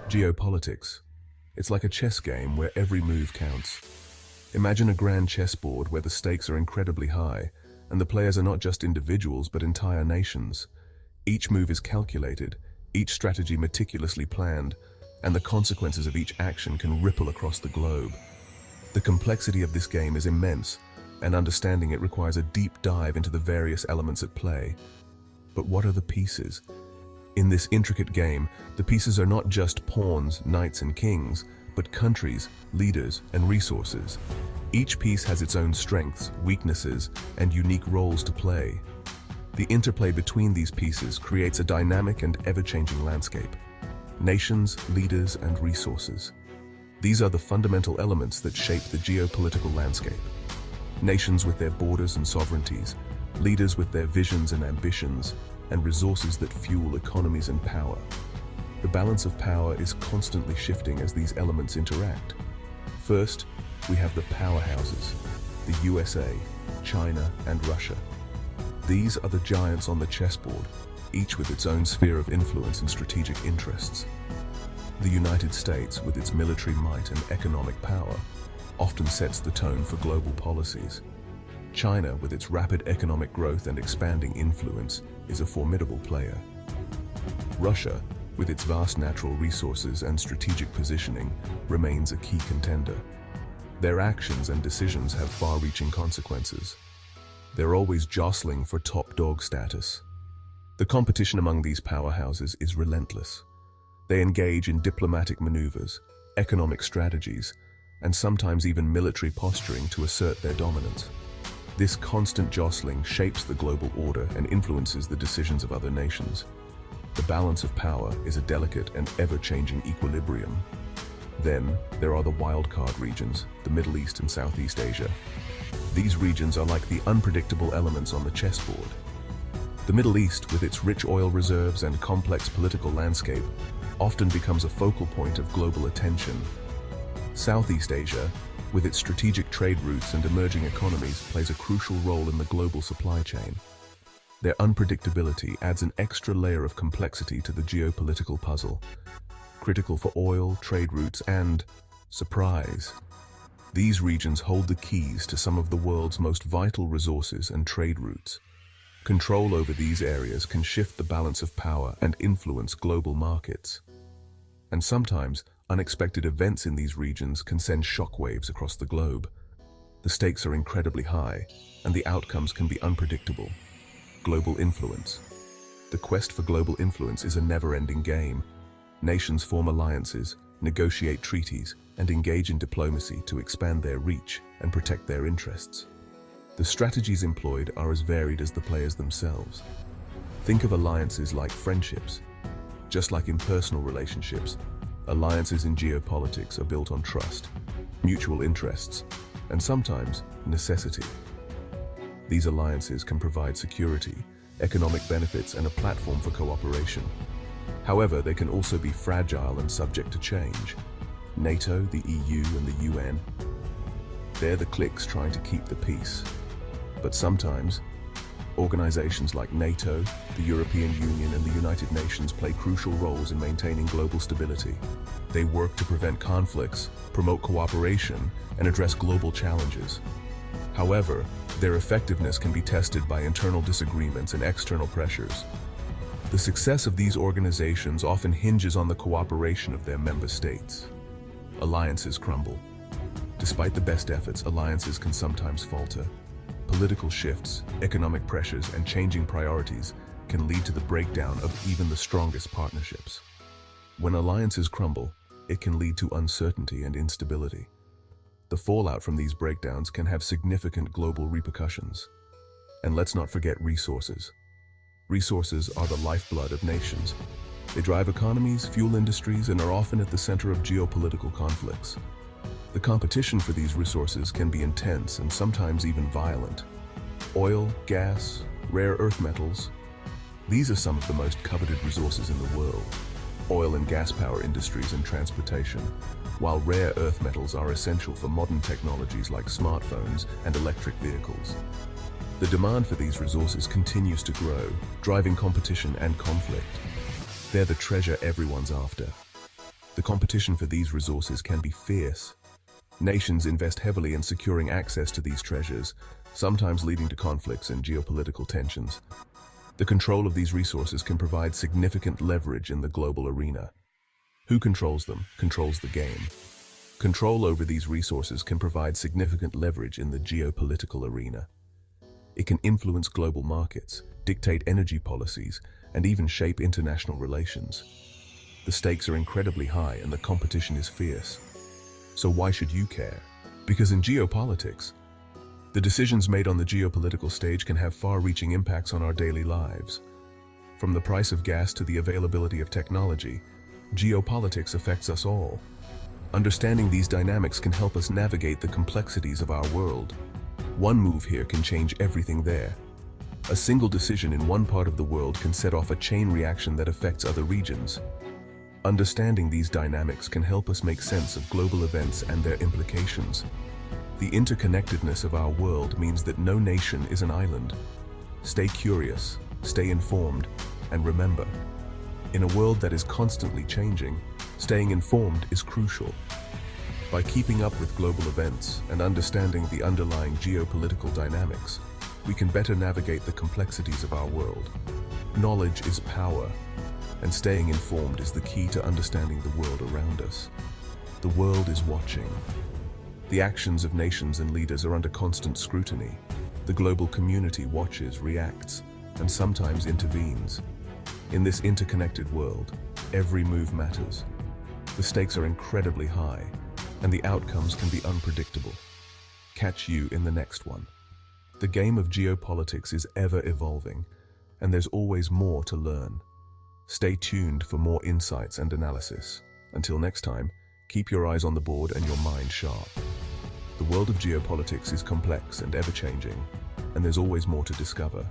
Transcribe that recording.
Geopolitics. It's like a chess game where every move counts. Imagine a grand chessboard where the stakes are incredibly high, and the players are not just individuals but entire nations. Each move is calculated, each strategy meticulously planned, and the consequences of each action can ripple across the globe. The complexity of this game is immense, and understanding it requires a deep dive into the various elements at play. But what are the pieces? In this intricate game, the pieces are not just pawns, knights, and kings, but countries, leaders, and resources. Each piece has its own strengths, weaknesses, and unique roles to play. The interplay between these pieces creates a dynamic and ever-changing landscape. Nations, leaders, and resources. These are the fundamental elements that shape the geopolitical landscape. Nations with their borders and sovereignties, leaders with their visions and ambitions, and resources that fuel economies and power. The balance of power is constantly shifting as these elements interact. First, we have the powerhouses, the USA, China, and Russia. These are the giants on the chessboard, each with its own sphere of influence and strategic interests. The United States, with its military might and economic power, often sets the tone for global policies. China, with its rapid economic growth and expanding influence, is a formidable player. Russia, with its vast natural resources and strategic positioning, remains a key contender. Their actions and decisions have far-reaching consequences. They're always jostling for top dog status. The competition among these powerhouses is relentless. They engage in diplomatic maneuvers, economic strategies, and sometimes even military posturing to assert their dominance. This constant jostling shapes the global order and influences the decisions of other nations. The balance of power is a delicate and ever-changing equilibrium. Then, there are the wildcard regions, the Middle East and Southeast Asia. These regions are like the unpredictable elements on the chessboard. The Middle East, with its rich oil reserves and complex political landscape, often becomes a focal point of global attention. Southeast Asia, with its strategic trade routes and emerging economies, plays a crucial role in the global supply chain. Their unpredictability adds an extra layer of complexity to the geopolitical puzzle, critical for oil, trade routes, and, surprise, these regions hold the keys to some of the world's most vital resources and trade routes. Control over these areas can shift the balance of power and influence global markets. And sometimes, unexpected events in these regions can send shockwaves across the globe. The stakes are incredibly high, and the outcomes can be unpredictable. Global influence. The quest for global influence is a never-ending game. Nations form alliances, negotiate treaties, and engage in diplomacy to expand their reach and protect their interests. The strategies employed are as varied as the players themselves. Think of alliances like friendships. Just like in personal relationships, alliances in geopolitics are built on trust, mutual interests, and sometimes necessity. These alliances can provide security, economic benefits, and a platform for cooperation. However, they can also be fragile and subject to change. NATO, the EU, and the UN, they're the cliques trying to keep the peace. But sometimes, organizations like NATO, the European Union, and the United Nations play crucial roles in maintaining global stability. They work to prevent conflicts, promote cooperation, and address global challenges. However, their effectiveness can be tested by internal disagreements and external pressures. The success of these organizations often hinges on the cooperation of their member states. Alliances crumble. Despite the best efforts, alliances can sometimes falter. Political shifts, economic pressures, and changing priorities can lead to the breakdown of even the strongest partnerships. When alliances crumble, it can lead to uncertainty and instability. The fallout from these breakdowns can have significant global repercussions. And let's not forget resources. Resources are the lifeblood of nations. They drive economies, fuel industries, and are often at the center of geopolitical conflicts. The competition for these resources can be intense and sometimes even violent. Oil, gas, rare earth metals. These are some of the most coveted resources in the world. Oil and gas power industries and transportation, while rare earth metals are essential for modern technologies like smartphones and electric vehicles. The demand for these resources continues to grow, driving competition and conflict. They're the treasure everyone's after. The competition for these resources can be fierce. Nations invest heavily in securing access to these treasures, sometimes leading to conflicts and geopolitical tensions. The control of these resources can provide significant leverage in the global arena. Who controls them controls the game. Control over these resources can provide significant leverage in the geopolitical arena. It can influence global markets, dictate energy policies, and even shape international relations. The stakes are incredibly high and the competition is fierce. So why should you care? Because in geopolitics, the decisions made on the geopolitical stage can have far-reaching impacts on our daily lives. From the price of gas to the availability of technology, geopolitics affects us all. Understanding these dynamics can help us navigate the complexities of our world. One move here can change everything there. A single decision in one part of the world can set off a chain reaction that affects other regions. Understanding these dynamics can help us make sense of global events and their implications. The interconnectedness of our world means that no nation is an island. Stay curious, stay informed, and remember, in a world that is constantly changing, staying informed is crucial. By keeping up with global events and understanding the underlying geopolitical dynamics, we can better navigate the complexities of our world. Knowledge is power, and staying informed is the key to understanding the world around us. The world is watching. The actions of nations and leaders are under constant scrutiny. The global community watches, reacts, and sometimes intervenes. In this interconnected world, every move matters. The stakes are incredibly high, and the outcomes can be unpredictable. Catch you in the next one. The game of geopolitics is ever evolving, and there's always more to learn. Stay tuned for more insights and analysis. Until next time, keep your eyes on the board and your mind sharp. The world of geopolitics is complex and ever-changing, and there's always more to discover.